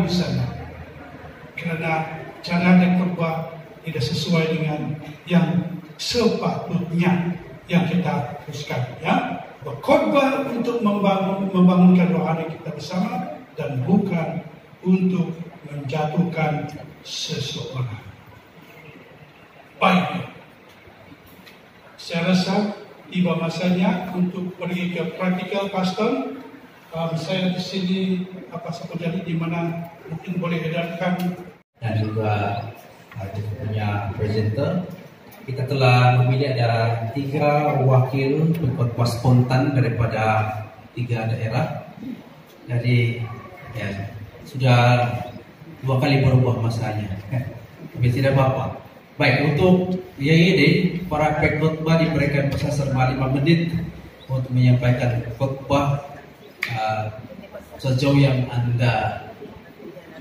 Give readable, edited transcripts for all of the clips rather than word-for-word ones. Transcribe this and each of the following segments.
di sana. Karena cara dan khotbah tidak sesuai dengan yang sepatutnya yang kita teruskan, ya. Khotbah untuk membangunkan rohani kita bersama dan bukan untuk menjatuhkan seseorang. Baik, saya rasa tiba masanya untuk pergi ke praktikal pastor. Saya di sini apa saja di mana mungkin boleh edarkan dan juga kita punya presenter. Kita telah memilih ada 3 wakil pengkhotbah spontan daripada 3 daerah. Jadi ya, sudah 2 kali berubah masanya. Tapi tidak apa-apa. Baik, untuk YYD, para pengkhotbah diberikan masa selama 5 menit untuk menyampaikan khotbah sejauh yang Anda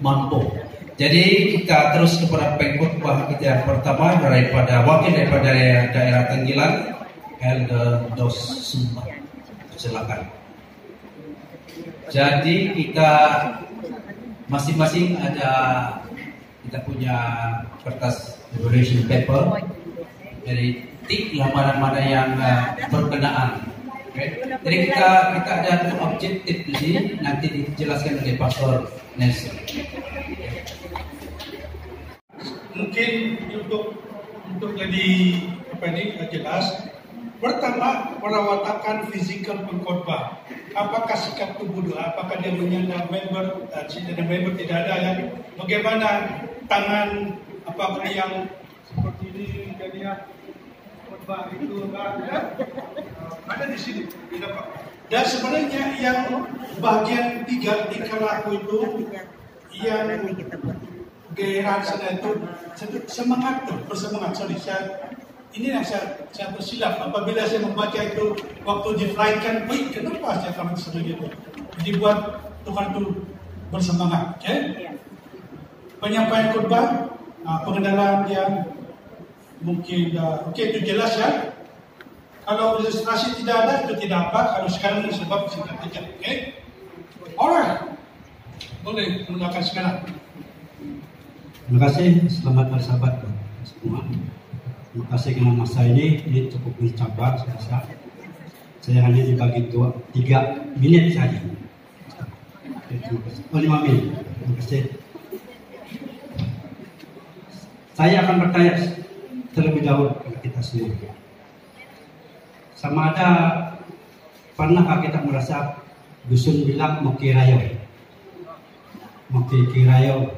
mampu. Jadi kita terus kepada pengkhotbah kita yang pertama daripada wakil daripada daerah Tenggilan, Elder Dos Sumba. Silakan. Jadi kita masing-masing ada kita punya kertas evaluation paper. Jadi tiklah mana-mana yang berkenaan. Okay. Jadi kita ada objektif di sini, nanti dijelaskan oleh Pastor Nelson. Mungkin untuk jadi jelas. Pertama, perawatan fisikal pengkhotbah. Apakah sikap tubuh doa? Apakah dia menyandang member? Tidak member tidak ada ya. Bagaimana tangan? Apakah yang seperti ini? Jadi ya, khotbah itu ada di sini. Dan sebenarnya yang bagian 3 di kalaku itu yang gairah saya itu semangat tuh, bersemangat. Ini yang saya tersilap apabila saya membaca itu waktu diflightkan, kenapa saya akan sebegitu? Dibuat Tuhan itu bersemangat. Okay? Penyampaian khotbah, pengenalan yang mungkin itu jelas ya. Kalau ilustrasi tidak ada itu tidak apa. Kalau sekarang ini sebab singkat saja. Okay? Alright, boleh menggunakan sekarang. Terima kasih, selamat bersahabat semua. Terima kasih karena masa ini cukup mencabar saya rasa. Saya hanya dibagi 3 menit saja. 5 menit. Terima kasih. Saya akan bertanya terlebih dahulu kepada kita semua. Sama ada pernahkah kita merasa dusun bilang mokirayo? Mokirayo.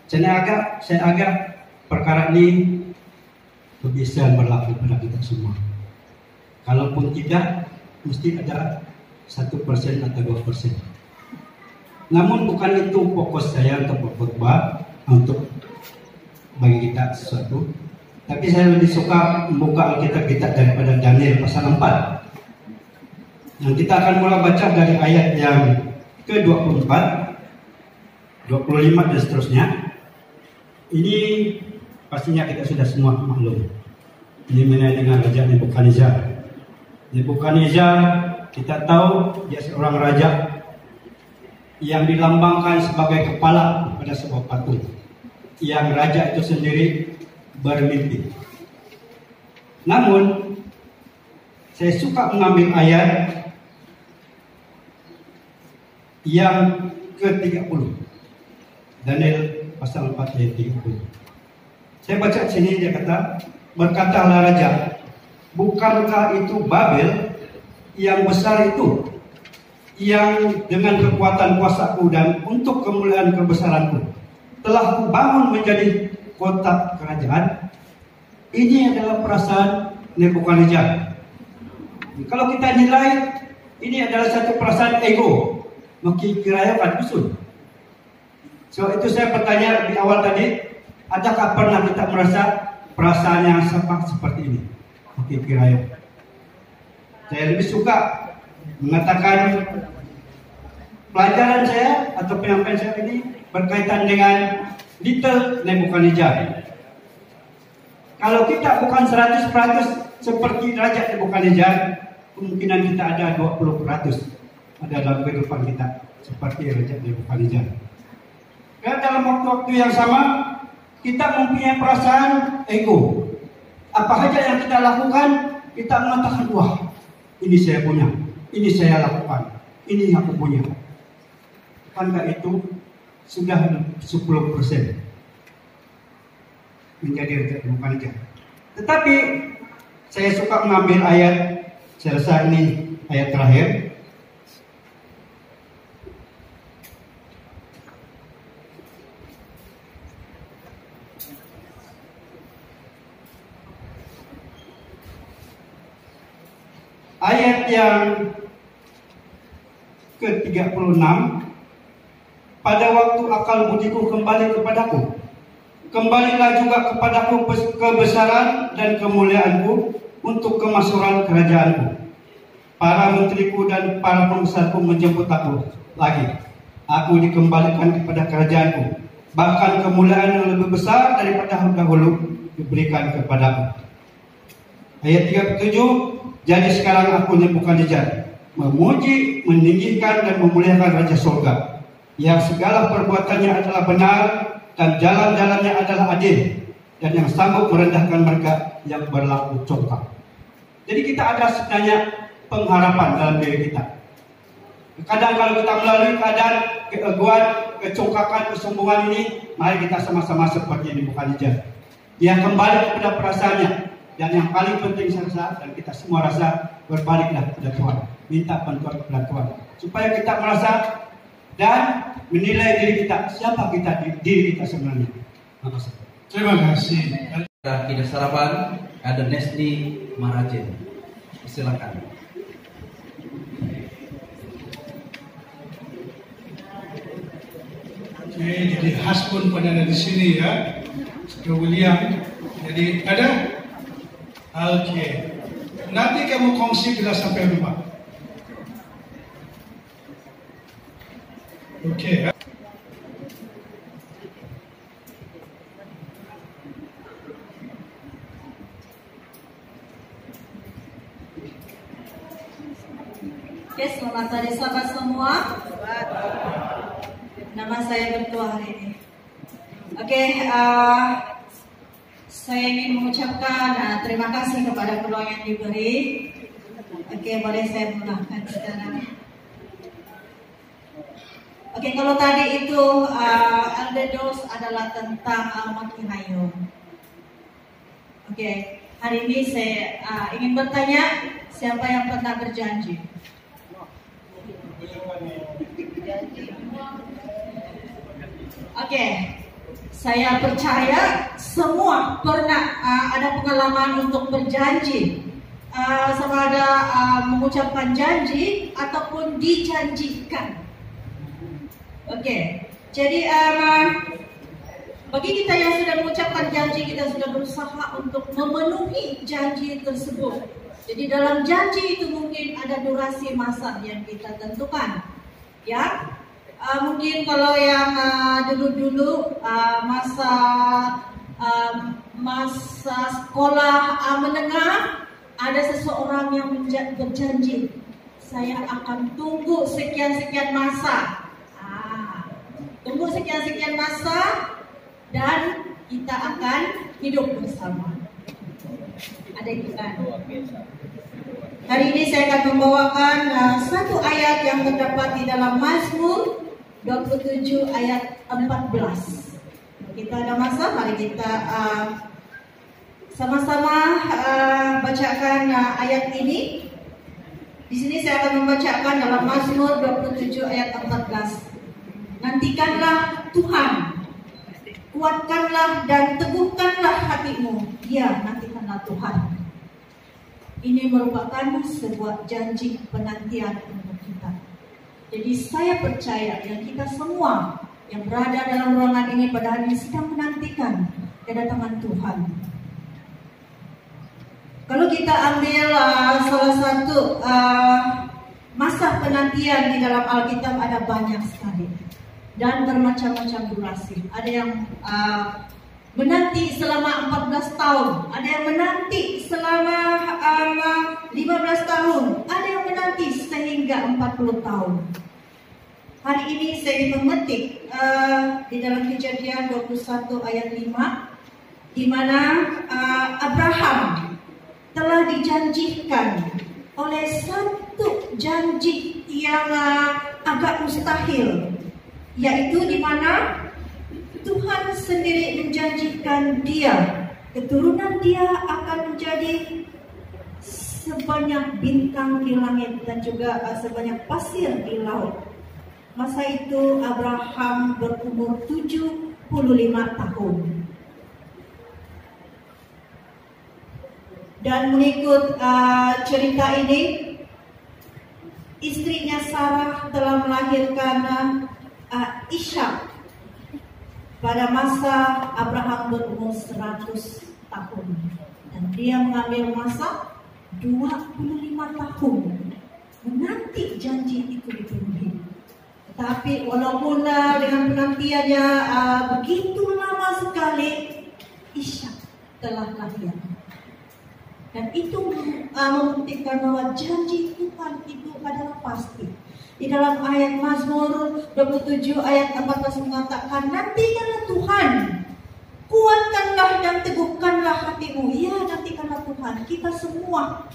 Saya agak perkara ini bisa berlaku pada kita semua. Kalaupun tidak, mesti ada 1% atau 2%. Namun bukan itu fokus saya untuk berkhotbah, untuk bagi kita sesuatu. Tapi saya lebih suka membuka Alkitab kita daripada Daniel pasal 4. Dan kita akan mulai baca dari ayat yang ke-24, 25 dan seterusnya. Ini pastinya kita sudah semua maklum. Ini mengenai dengan Raja Nebukadnezar. Nebukadnezar kita tahu dia seorang raja yang dilambangkan sebagai kepala pada sebuah patung. Yang raja itu sendiri bermimpi. Namun saya suka mengambil ayat yang ke-30. Daniel pasal 4 ayat 30. Saya baca sini dia kata, berkatalah raja, bukankah itu Babel yang besar itu, yang dengan kekuatan kuasaku dan untuk kemuliaan kebesaranku telah kubangun menjadi kota kerajaan. Ini adalah perasaan Nebukadnezar. Kalau kita nilai, ini adalah satu perasaan ego, mengkirakan usul. So itu saya bertanya di awal tadi, adakah pernah kita merasa perasaan yang sama seperti ini? Oke, kirayo. Saya lebih suka mengatakan pelajaran saya atau penyampaian saya ini berkaitan dengan Little Nebukadnezar. Kalau kita bukan 100% seperti Raja Nebukadnezar, kemungkinan kita ada 20% ada dalam kehidupan kita. seperti Raja Nebukadnezar. Dan dalam waktu-waktu yang sama kita mempunyai perasaan ego. Apa saja yang kita lakukan, kita mengatakan, wah, ini saya punya, ini saya lakukan, ini yang aku punya. Bukankah itu sudah 10% menjadi Raja Nebukadnezar? Tetapi saya suka mengambil ayat, saya rasa ini ayat terakhir. Ayat yang ke-36, pada waktu akal budiku kembali kepadaku, kembalilah juga kepadaku kebesaran dan kemuliaanku untuk kemakmuran kerajaanku. Para menteriku dan para pembesarku menjemput aku lagi. Aku dikembalikan kepada kerajaanku. Bahkan kemuliaan yang lebih besar daripada dahulu diberikan kepadaku. Ayat 37, jadi sekarang aku Nebukadnezar memuji, meninggikan dan memuliakan Raja Surga, yang segala perbuatannya adalah benar dan jalan-jalannya adalah adil, dan yang sanggup merendahkan mereka yang berlaku congkak. Jadi kita ada sebenarnya pengharapan dalam diri kita. Kadang kalau kita melalui keadaan keegoan, kecongkakan, kesombongan ini, mari kita sama-sama seperti Nebukadnezar. Dia kembali kepada perasaannya. Dan yang paling penting saya rasa, dan kita semua rasa, berbaliklah kepada Tuhan. Minta bantuan kepada Tuhan. Supaya kita merasa dan menilai diri kita. Siapa kita, diri kita sebenarnya. Makasih. Terima kasih. Kita sarapan ada Nesli Marajen. Silakan. Oke, jadi Hasbun pada ada di sini ya. Saudara William. Jadi ada? Oke. Nanti kamu kongsi bila sampai rumah. Oke. Oke, selamat hari sahabat semua. Nama saya bertua hari ini. Oke, saya ingin mengucapkan terima kasih kepada peluang yang diberi. Oke, boleh saya mulakan sekarang. Oke, kalau tadi itu Eldedos adalah tentang Al-Makirayo. Oke, hari ini saya ingin bertanya, siapa yang pernah berjanji? Oke, saya percaya semua pernah ada pengalaman untuk berjanji, sama ada mengucapkan janji ataupun dijanjikan. Oke, jadi bagi kita yang sudah mengucapkan janji, kita sudah berusaha untuk memenuhi janji tersebut. Jadi dalam janji itu mungkin ada durasi masa yang kita tentukan, ya. Mungkin kalau yang dulu-dulu masa sekolah menengah, ada seseorang yang berjanji, saya akan tunggu sekian-sekian masa. Tunggu sekian-sekian masa dan kita akan hidup bersama. Ada iklan. Hari ini saya akan membawakan satu ayat yang terdapat di dalam Mazmur 27 ayat 14. Kita ada masa, mari kita sama-sama bacakan ayat ini. Di sini saya akan membacakan dalam Mazmur 27 ayat 14. Nantikanlah Tuhan, kuatkanlah dan teguhkanlah hatimu. Ya, nantikanlah Tuhan. Ini merupakan sebuah janji penantian untuk kita. Jadi saya percaya yang kita semua yang berada dalam ruangan ini pada hari ini sedang menantikan kedatangan Tuhan. Kalau kita ambil salah satu masa penantian di dalam Alkitab, ada banyak sekali dan bermacam-macam durasi. Ada yang menanti selama 14 tahun, ada yang menanti selama 15 tahun, ada yang menanti sehingga 40 tahun. Hari ini saya ingin memetik di dalam Kejadian 21 ayat 5, di mana Abraham telah dijanjikan oleh satu janji yang agak mustahil, yaitu di mana Tuhan sendiri menjanjikan dia, keturunan dia akan menjadi sebanyak bintang di langit dan juga sebanyak pasir di laut. Masa itu Abraham berumur 75 tahun. Dan mengikut cerita ini, istrinya Sarah telah melahirkan Ishak pada masa Abraham berumur 100 tahun. Dan dia mengambil masa 25 tahun menanti janji itu dipenuhi. Tapi walaupun dengan penantiannya begitu lama sekali, Ishak telah lahir. Dan itu membuktikan bahwa janji Tuhan itu adalah pasti. Di dalam ayat Mazmur 27 ayat 14 mengatakan, nantikanlah Tuhan, kuatkanlah dan teguhkanlah hatimu. Ya, nantikanlah Tuhan. Kita semua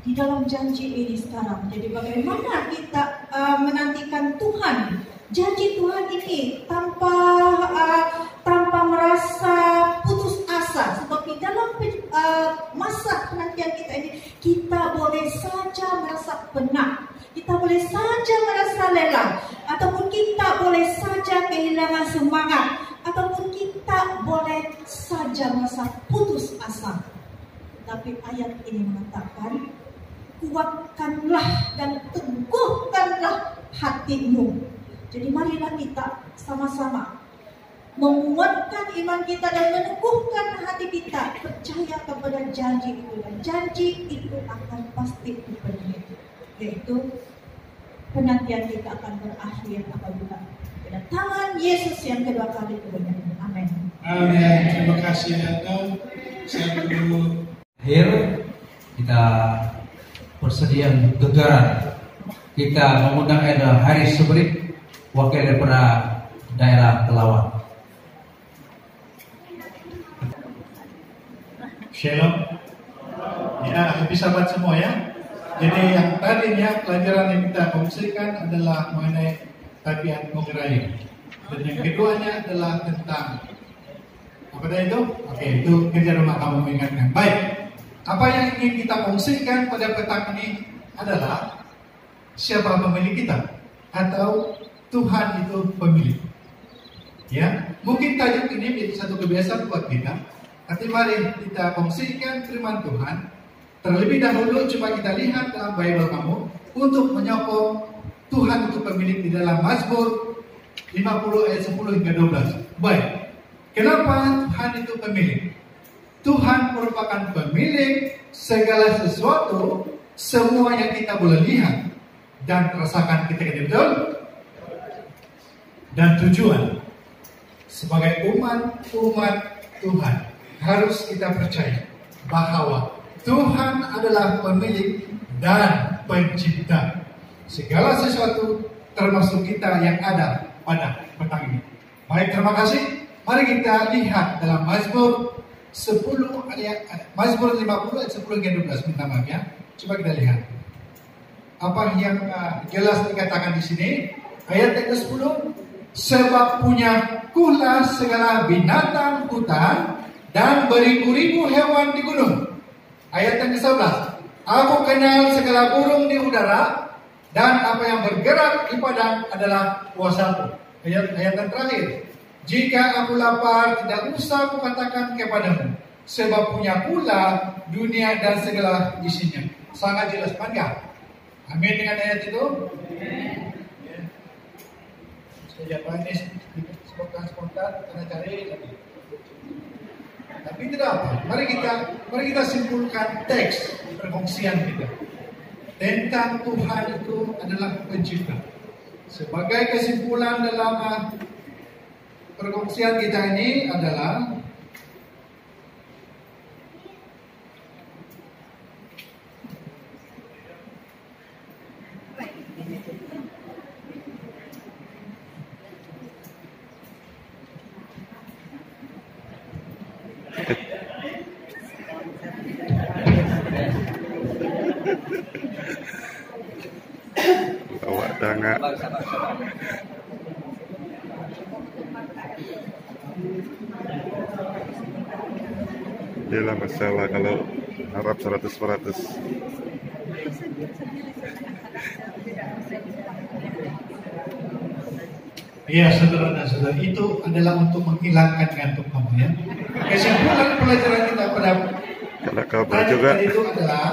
di dalam janji ini sekarang. Jadi bagaimana kita menantikan Tuhan, janji Tuhan ini tanpa merasa putus asa. Sebab di dalam masa penantian kita ini, kita boleh saja merasa penat, kita boleh saja merasa lelah, ataupun kita boleh saja kehilangan semangat, ataupun kita boleh saja merasa putus asa. Tapi ayat ini mengatakan, kuatkanlah dan teguhkanlah hatimu. Jadi marilah kita sama-sama menguatkan iman kita dan meneguhkan hati kita, percaya kepada janji itu, dan janji itu akan pasti dipenuhi, yaitu penantian kita akan berakhir apabila kedatangan Yesus yang kedua kali kemudian. Amin. Amin. Terima kasih Anda. Saya dulu. Akhir kita persediaan gegaran, kita mengundang ada Haris Subrik, wakil daripada daerah Kelawar. Shalom. Ya, habis sahabat semua ya. Jadi yang tadinya pelajaran yang kita kongsikan adalah mengenai tabiat mengerai. Dan yang keduanya adalah tentang apa tadi itu? Oke, itu kerja rumah kamu mengingatkan. Baik. Apa yang ingin kita kongsikan pada petang ini adalah siapa pemilik kita atau Tuhan itu pemilik. Ya, mungkin tajuk ini menjadi satu kebiasaan buat kita. Tapi mari kita kongsikan firman Tuhan. Terlebih dahulu coba kita lihat dalam Bible kamu untuk menyokong Tuhan itu pemilik di dalam Mazmur 50 ayat 10 hingga 12. Baik. Kenapa Tuhan itu pemilik? Tuhan merupakan pemilik segala sesuatu, semua yang kita boleh lihat dan rasakan ketika betul. Dan tujuan sebagai umat Tuhan harus kita percaya bahwa Tuhan adalah pemilik dan pencipta segala sesuatu, termasuk kita yang ada pada petang ini. Baik, terima kasih. Mari kita lihat dalam Mazmur 50 ayat 10 hingga 12. Minta maaf ya. Coba kita lihat apa yang jelas dikatakan di sini. Ayat yang ke-10, sebab punyakulah segala binatang hutan dan beribu-ribu hewan di gunung. Ayat yang ke-11, aku kenal segala burung di udara, dan apa yang bergerak di padang adalah kuasaku. Ayat yang terakhir, jika aku lapar, tidak usah aku katakan kepadamu, sebab punyakulah dunia dan segala isinya. Sangat jelas, bangga. Amin dengan ayat itu. Saya jawab ini spontan karena cari lagi. Tapi tidak apa. Mari kita simpulkan teks perkongsian kita tentang Tuhan itu adalah pencipta. Sebagai kesimpulan dalam perkongsian kita ini adalah Bawa danga. Inilah masalah kalau harap 100%. Iya, saudara dan saudara, itu adalah untuk menghilangkan ngantuk kamu ya. Kesimpulan pelajaran kita pada Kalau kabar juga. tadi itu adalah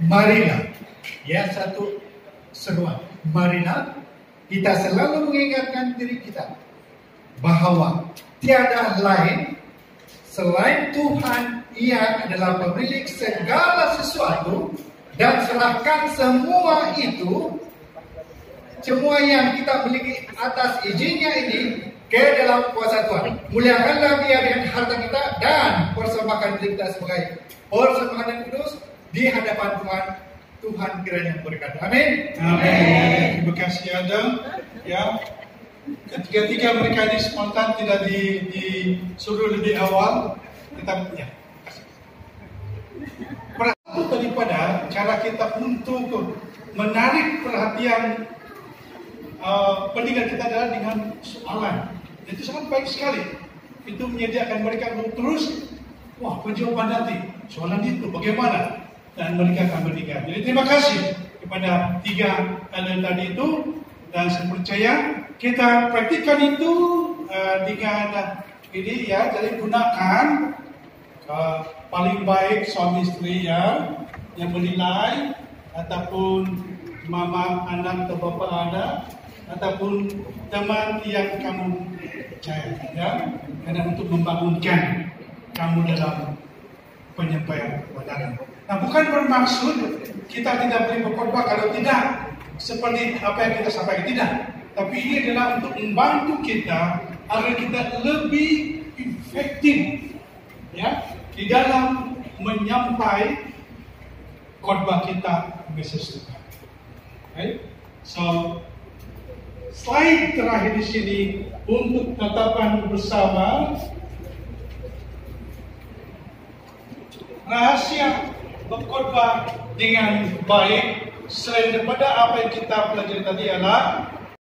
marilah, ya, satu seruan. Marilah kita selalu mengingatkan diri kita bahwa tiada lain selain Tuhan. Ia adalah pemilik segala sesuatu, dan serahkan semua itu, semua yang kita miliki atas izinnya ini ke dalam kuasa Tuhan. Muliakanlah Dia dengan harta kita dan persembahkan diri kita sebagai persembahan yang kudus di hadapan Tuhan. Tuhan kiranya berkati. Amin. Amin. Terima kasih Adam. Ya, ketiga mereka ini spontan, tidak disuruh lebih awal. Kita ya. Satu daripada cara kita untuk menarik perhatian pendengar kita adalah dengan soalan. Itu sangat baik sekali. Itu menyediakan mereka untuk terus, wah, penjawaban nanti soalan itu bagaimana, dan mereka akan mendengar. Jadi terima kasih kepada tiga talent tadi itu, dan saya percaya kita praktikkan itu dengan ini ya. Jadi gunakan paling baik suami istri ya, yang menilai, ataupun mama anak atau bapak anak, ataupun teman yang kamu percaya ya, karena untuk membangunkan kamu dalam penyampaian kebenaran. Nah, bukan bermaksud kita tidak boleh berkhotbah kalau tidak seperti apa yang kita sampaikan, tidak. Tapi ini adalah untuk membantu kita agar kita lebih efektif ya di dalam menyampaikan khotbah kita, message Tuhan. Right? So, slide terakhir di sini untuk tatapan bersama. Rahasia berkhotbah dengan baik selain daripada apa yang kita pelajari tadi adalah